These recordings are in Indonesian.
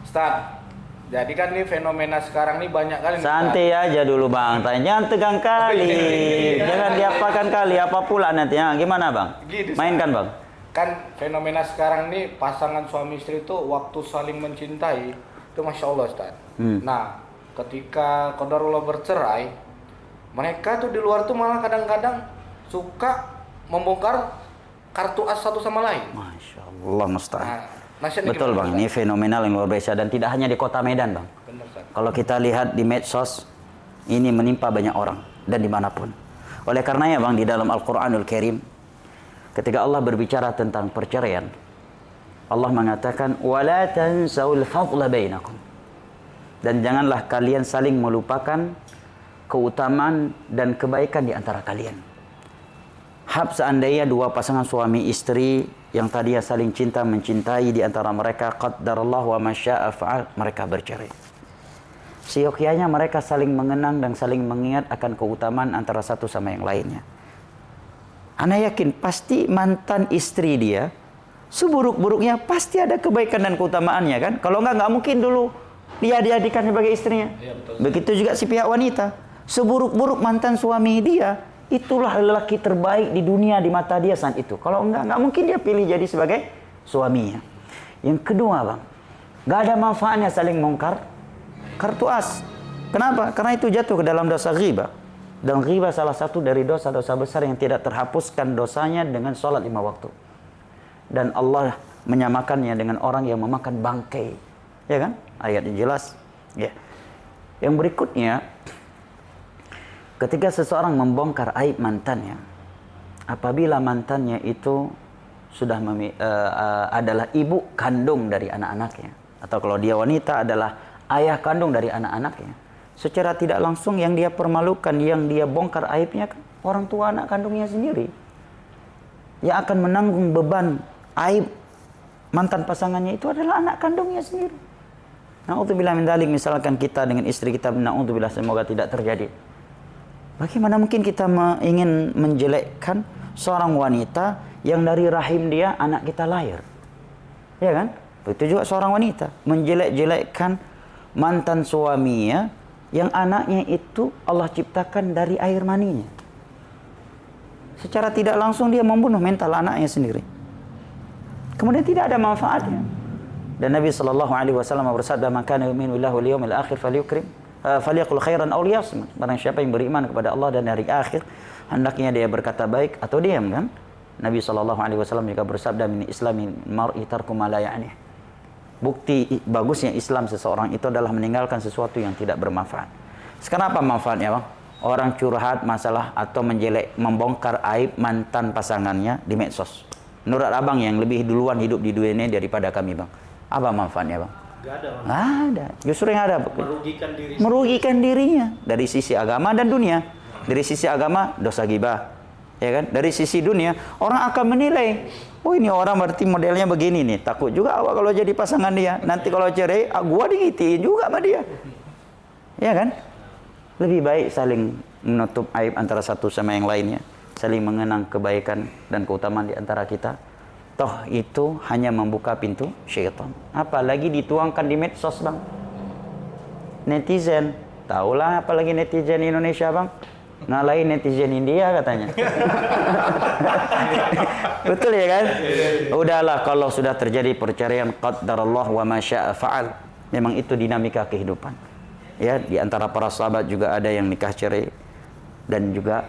Ustaz, jadi kan nih fenomena sekarang nih banyak kali. Santai aja dulu Bang, jangan tegang kali, jangan diapakan kali, apa pula nanti ya, gimana Bang? Gini, Mainkan Bang. Kan fenomena sekarang nih pasangan suami istri itu waktu saling mencintai itu Masya Allah Ustaz. Nah, ketika qadarullah bercerai, mereka tuh di luar tuh malah kadang-kadang suka membongkar kartu as satu sama lain. Masya Allah Musta'an. Betul Bang, ini fenomenal yang luar biasa dan tidak hanya di kota Medan Bang. Benar, kalau kita lihat di medsos, ini menimpa banyak orang dan dimanapun. Oleh karenanya Bang, di dalam Al-Quranul Karim, ketika Allah berbicara tentang perceraian, Allah mengatakan, وَلَا تَنْسَوْا الْفَضْلَ بَيْنَكُمْ. Dan janganlah kalian saling melupakan keutamaan dan kebaikan di antara kalian. Seandainya dua pasangan suami istri yang tadinya saling cinta mencintai, di antara mereka qaddarallahu wa masya'a fa'al, mereka bercerai. Seyogyanya mereka saling mengenang dan saling mengingat akan keutamaan antara satu sama yang lainnya. Ana yakin pasti mantan istri dia, seburuk-buruknya pasti ada kebaikan dan keutamaannya kan? Kalau enggak mungkin dulu dia diadikan sebagai istrinya. Ya, begitu juga si pihak wanita. Seburuk-buruk mantan suami dia, itulah lelaki terbaik di dunia di mata dia saat itu. Kalau enggak mungkin dia pilih jadi sebagai suaminya. Yang kedua Bang, enggak ada manfaatnya saling bongkar kartu as. Kenapa? Karena itu jatuh ke dalam dosa ghibah. Dan ghibah salah satu dari dosa-dosa besar yang tidak terhapuskan dosanya dengan sholat 5 waktu. Dan Allah menyamakannya dengan orang yang memakan bangkai. Ya kan? Ayatnya jelas. Ya. Yang berikutnya, ketika seseorang membongkar aib mantannya, apabila mantannya itu sudah adalah ibu kandung dari anak-anaknya, atau kalau dia wanita adalah ayah kandung dari anak-anaknya, secara tidak langsung yang dia permalukan, yang dia bongkar aibnya kan orang tua anak kandungnya sendiri. Yang akan menanggung beban aib mantan pasangannya itu adalah anak kandungnya sendiri. Na'udzubillah min dzalik, misalkan kita dengan istri kita, na'udzubillah, semoga tidak terjadi. Bagaimana mungkin kita ingin menjelekkan seorang wanita yang dari rahim dia anak kita lahir? Ya kan? Begitu juga seorang wanita menjelek-jelekkan mantan suaminya yang anaknya itu Allah ciptakan dari air maninya. Secara tidak langsung dia membunuh mental anaknya sendiri. Kemudian tidak ada manfaatnya. Dan Nabi SAW bersabda, "Man kana yu'minu billahi wal yawmil akhir falyaqul khairan aw liyasmut." Barang siapa yang beriman kepada Allah dan hari akhir, hendaknya dia berkata baik atau diam kan? Nabi SAW juga bersabda, "Min islamin mar'i tarku ma la ya'nih." Bukti bagusnya Islam seseorang itu adalah meninggalkan sesuatu yang tidak bermanfaat. Sekarang apa manfaatnya Bang? Orang curhat masalah atau membongkar aib mantan pasangannya di medsos. Menurut Abang yang lebih duluan hidup di dunia ini daripada kami Bang, apa manfaatnya Bang? Gak ada Bang. Nggak ada. Justru yang ada merugikan dirinya dari sisi agama dan dunia. Dari sisi agama dosa ghibah, ya kan? Dari sisi dunia orang akan menilai, oh ini orang berarti modelnya begini nih. Takut juga awak kalau jadi pasangan dia. Nanti kalau cerai, gua digitiin juga sama dia. Ya kan? Lebih baik saling menutup aib antara satu sama yang lainnya. Saling mengenang kebaikan dan keutamaan di antara kita. Toh itu hanya membuka pintu syaitan. Apalagi dituangkan di medsos Bang. Netizen, tahulah apalagi netizen Indonesia Bang. Ngalahin netizen India katanya. Betul ya kan? Udahlah, kalau sudah terjadi perceraian, qaddarallah wa ma syaa fa'al. Memang itu dinamika kehidupan. Ya, di antara para sahabat juga ada yang nikah cerai dan juga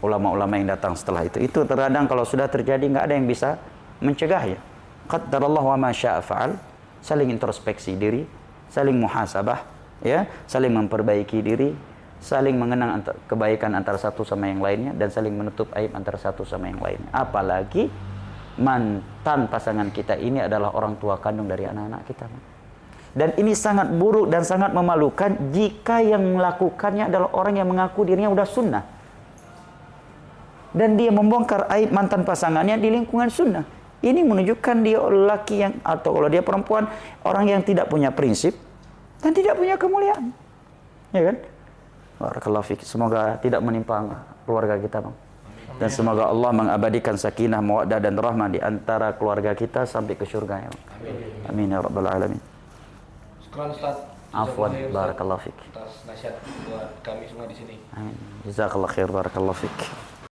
ulama-ulama yang datang setelah itu. Itu terkadang kalau sudah terjadi nggak ada yang bisa mencegah ya. Qaddarallah wa ma syaa fa'al. Saling introspeksi diri, saling muhasabah, ya, saling memperbaiki diri, saling mengenang kebaikan antara satu sama yang lainnya, dan saling menutup aib antara satu sama yang lainnya. Apalagi mantan pasangan kita ini adalah orang tua kandung dari anak-anak kita. Dan ini sangat buruk dan sangat memalukan jika yang melakukannya adalah orang yang mengaku dirinya udah sunnah. Dan dia membongkar aib mantan pasangannya di lingkungan sunnah. Ini menunjukkan dia lelaki yang, atau kalau dia perempuan, orang yang tidak punya prinsip dan tidak punya kemuliaan. Ya kan? Barakallahu fiik. Semoga tidak menimpa keluarga kita, Bang. Dan semoga Allah mengabadikan sakinah, mawaddah dan rahmah di antara keluarga kita sampai ke surga, ya, Bang. Amin ya rabbal alamin. Syukran Ustaz. Afwan, Jazakallah khair, Ustaz, barakallahu fik. atas nasihat buat kami semua di sini. Amin. Jazakallah khair, barakallahu fik.